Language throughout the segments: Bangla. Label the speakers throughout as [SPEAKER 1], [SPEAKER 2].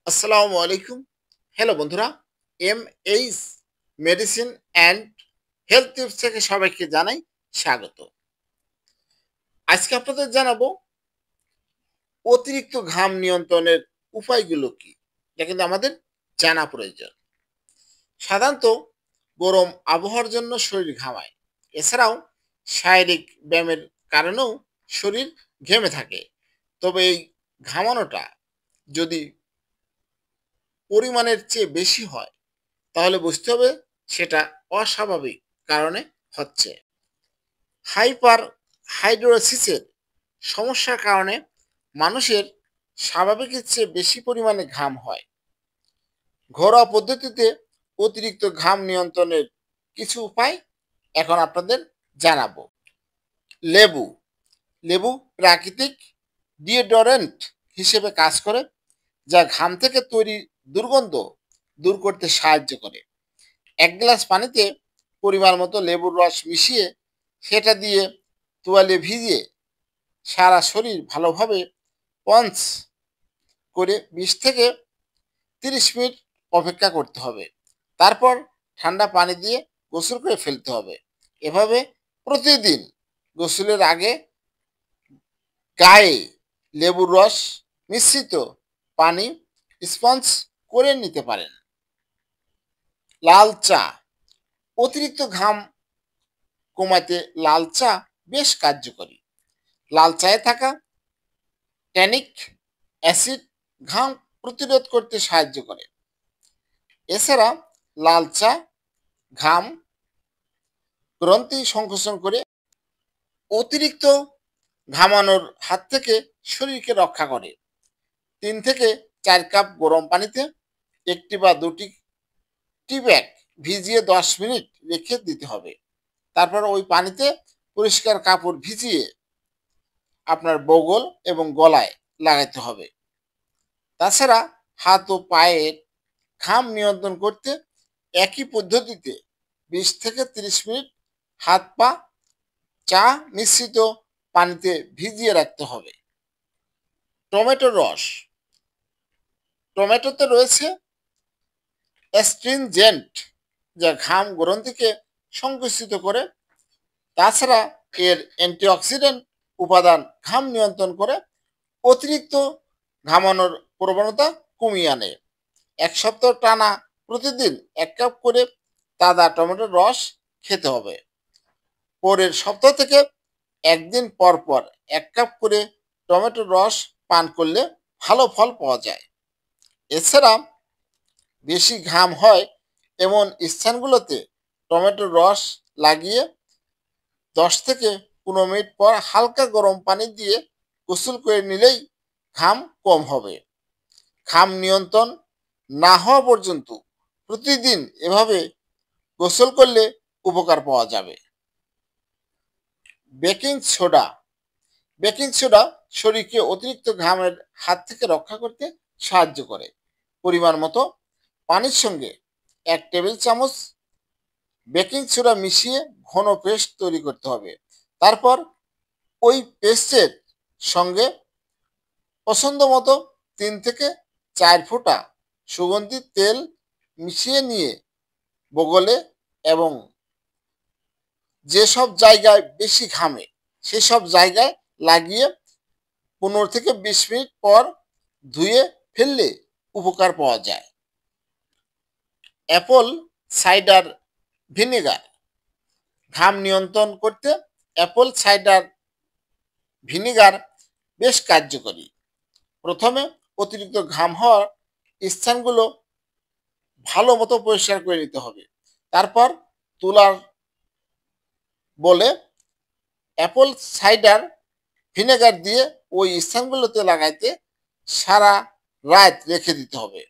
[SPEAKER 1] আসসালামু আলাইকুম। হ্যালো বন্ধুরা, H medicine and health tips থেকে সবাইকে জানাই স্বাগত। আজকে আপনাদের জানাবো অতিরিক্ত ঘাম নিয়ন্ত্রণের উপায়গুলো কি? এটা কিন্তু আমাদের জানা প্রয়োজন। সাধারণত গরম আবহাওয়ার জন্য শরীর ঘামায়। এছাড়াও শারীরিক ব্যায়ামের কারণেও শরীর ঘেমে থাকে। তবে এই ঘামানোটা যদি পরিমাণের চেয়ে বেশি হয় তাহলে বুঝতে হবে সেটা অস্বাভাবিক কারণে হচ্ছে। হাইপার হাইড্রোসিসের সমস্যার কারণে মানুষের স্বাভাবিকের চেয়ে বেশি পরিমাণে ঘাম হয়। ঘরোয়া পদ্ধতিতে অতিরিক্ত ঘাম নিয়ন্ত্রণের কিছু উপায় এখন আপনাদের জানাবো। লেবু লেবু প্রাকৃতিক ডিওডোরেন্ট হিসেবে কাজ করে, যা ঘাম থেকে তৈরি দুর্গন্ধ দূর করতে সাহায্য করে। এক গ্লাস পানিতে পরিমাণ মতো লেবুর রস মিশিয়ে সেটা দিয়ে তোয়ালে ভিজিয়ে সারা শরীর ভালোভাবে পঞ্চ করে 20 থেকে 30 মিনিট অপেক্ষা করতে হবে। তারপর ঠান্ডা পানি দিয়ে গোসল করে ফেলতে হবে। এভাবে প্রতিদিন গোসলের আগে গায়ে লেবুর রস মিশ্রিত পানি স্পঞ্জ করে নিতে পারেন। লাল চা অতিরিক্ত ঘাম কমাতে লাল চা বেশ কার্যকরী। লাল চায়ে থাকা ট্যানিক অ্যাসিড ঘাম প্রতিরোধ করতে সাহায্য করে। এছাড়া লাল চা ঘাম গ্রন্থি সংকোচন করে অতিরিক্ত ঘামানোর হাত থেকে শরীরকে রক্ষা করে। 3 থেকে 4 কাপ গরম পানিতে একটি বা দুটি টি ব্যাগ ভিজিয়ে 10 মিনিট রেখে দিতে হবে। তারপর ওই পানিতে পরিষ্কার কাপড় ভিজিয়ে আপনার বগল এবং গলায় লাগাতে হবে। তাছাড়া হাত ও পায়ের ঘাম নিয়ন্ত্রণ করতে একই পদ্ধতিতে 20 থেকে 30 মিনিট হাত পা চা মিশ্রিত পানিতে ভিজিয়ে রাখতে হবে। টমেটোর রস টমেটোতে রয়েছে অ্যাস্ট্রিনজেন্ট, যা ঘাম গ্রন্থিকে সংকুচিত করে। তাছাড়া এর অ্যান্টিঅক্সিডেন্ট উপাদান ঘাম নিয়ন্ত্রণ করে অতিরিক্ত ঘামানোর প্রবণতা কমিয়ে আনে। 1 সপ্তাহ টানা প্রতিদিন 1 কাপ করে তাজা টমেটোর রস খেতে হবে। পরের সপ্তাহ থেকে একদিন পর পর 1 কাপ করে টমেটোর রস পান করলে ভালো ফল পাওয়া যায়। এছাড়া বেশি ঘাম হয় এমন স্থানগুলোতে টমেটোর রস লাগিয়ে 10 থেকে 15 মিনিট পর হালকা গরম পানি দিয়ে গোসল করে নিলেই ঘাম কম হবে। ঘাম নিয়ন্ত্রণ না হওয়া পর্যন্ত প্রতিদিন এভাবে গোসল করলে উপকার পাওয়া যাবে। বেকিং সোডা বেকিং সোডা শরীরকে অতিরিক্ত ঘামের হাত থেকে রক্ষা করতে সাহায্য করে। পরিমাণ মতো পানির সঙ্গে 1 টেবিল চামচ বেকিং সোডা মিশিয়ে ঘন পেস্ট তৈরি করতে হবে। তারপর ওই পেস্টের সঙ্গে পছন্দ মতো 3 থেকে 4 ফোঁটা সুগন্ধি তেল মিশিয়ে নিয়ে বগলে এবং যেসব জায়গায় বেশি ঘামে সেসব জায়গায় লাগিয়ে 15 থেকে 20 মিনিট পর ধুয়ে ফেললে উপকার পাওয়া যায়। অ্যাপল সাইডার ভিনেগার ঘাম নিয়ন্ত্রণ করতে অ্যাপল সাইডার ভিনেগার বেশ কার্যকরী। প্রথমে অতিরিক্ত ঘাম হওয়ার স্থানগুলো ভালো মতো পরিষ্কার করে নিতে হবে। তারপর তুলার বলে অ্যাপল সাইডার ভিনেগার দিয়ে ওই স্থানগুলোতে লাগাইতে সারা রাত রেখে দিতে হবে।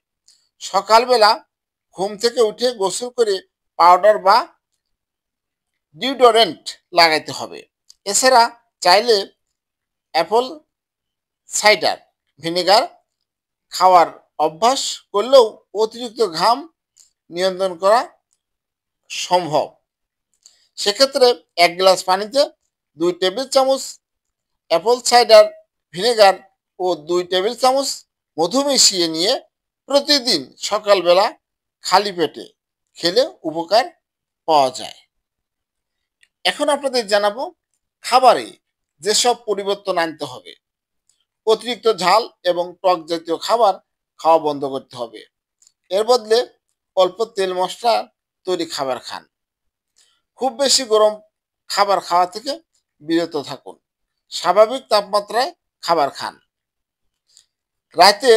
[SPEAKER 1] সকালবেলা ঘুম থেকে উঠে গোসল করে পাউডার বা ডিওডোরেন্ট লাগাইতে হবে। এছাড়া চাইলে অ্যাপল সাইডার ভিনেগার খাওয়ার অভ্যাস করলেও অতিরিক্ত ঘাম নিয়ন্ত্রণ করা সম্ভব। সেক্ষেত্রে 1 গ্লাস পানিতে 2 টেবিল চামচ অ্যাপল সাইডার ভিনেগার ও 2 টেবিল চামচ মধু মিশিয়ে নিয়ে প্রতিদিন সকালবেলা খালি পেটে খেলে উপকার পাওয়া যায়। এখন আপনাদের জানাবো খাবারে যেসব পরিবর্তন আনতে হবে। অতিরিক্ত ঝাল এবং টক জাতীয় খাবার খাওয়া বন্ধ করতে হবে। এর বদলে অল্প তেল মশলা তৈরি খাবার খান। খুব বেশি গরম খাবার খাওয়া থেকে বিরত থাকুন। স্বাভাবিক তাপমাত্রায় খাবার খান। রাতে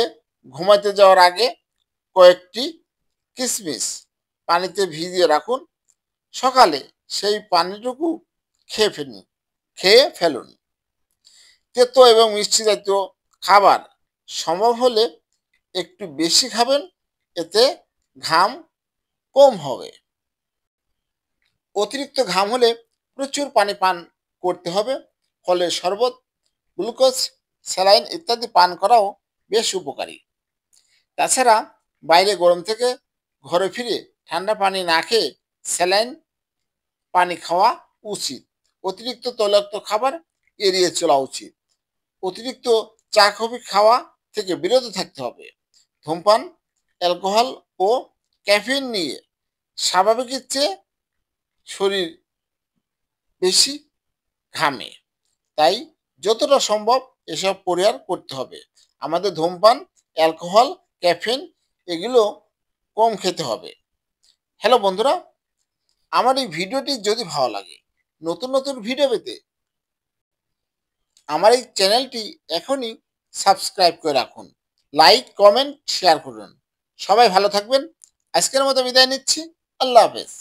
[SPEAKER 1] ঘুমাতে যাওয়ার আগে কয়েকটি কিশমিশ পানিতে ভিজিয়ে রাখুন। সকালে সেই পানিটুকু খেয়ে ফেলুন। তেতো এবং মিষ্টি জাতীয় খাবার সম্ভব হলে একটু বেশি খাবেন, এতে ঘাম কম হবে। অতিরিক্ত ঘাম হলে প্রচুর পানি পান করতে হবে। ফলের শরবত, গ্লুকোজ, স্যালাইন ইত্যাদি পান করাও বেশ উপকারী। তাছাড়া বাইরে গরম থেকে ঘরে ফিরে ঠান্ডা পানি না খেয়ে স্যালাইন পানি খাওয়া উচিত। অতিরিক্ত তৈলাক্ত খাবার এড়িয়ে চলা উচিত। অতিরিক্ত চা কফি খাওয়া থেকে বিরত থাকতে হবে। ধূমপান, অ্যালকোহল ও ক্যাফিন নিয়ে স্বাভাবিকের চেয়ে শরীর বেশি ঘামে, তাই যতটা সম্ভব এসব পরিহার করতে হবে। আমাদের ধূমপান, অ্যালকোহল, ক্যাফিন এগুলো কম খেতে হবে। হ্যালো বন্ধুরা, আমার এই ভিডিওটি যদি ভালো লাগে, নতুন নতুন ভিডিও পেতে আমার এই চ্যানেলটি এখনই সাবস্ক্রাইব করে রাখুন। লাইক, কমেন্ট, শেয়ার করুন। সবাই ভালো থাকবেন। আজকের মতো বিদায় নিচ্ছি। আল্লাহ হাফেজ।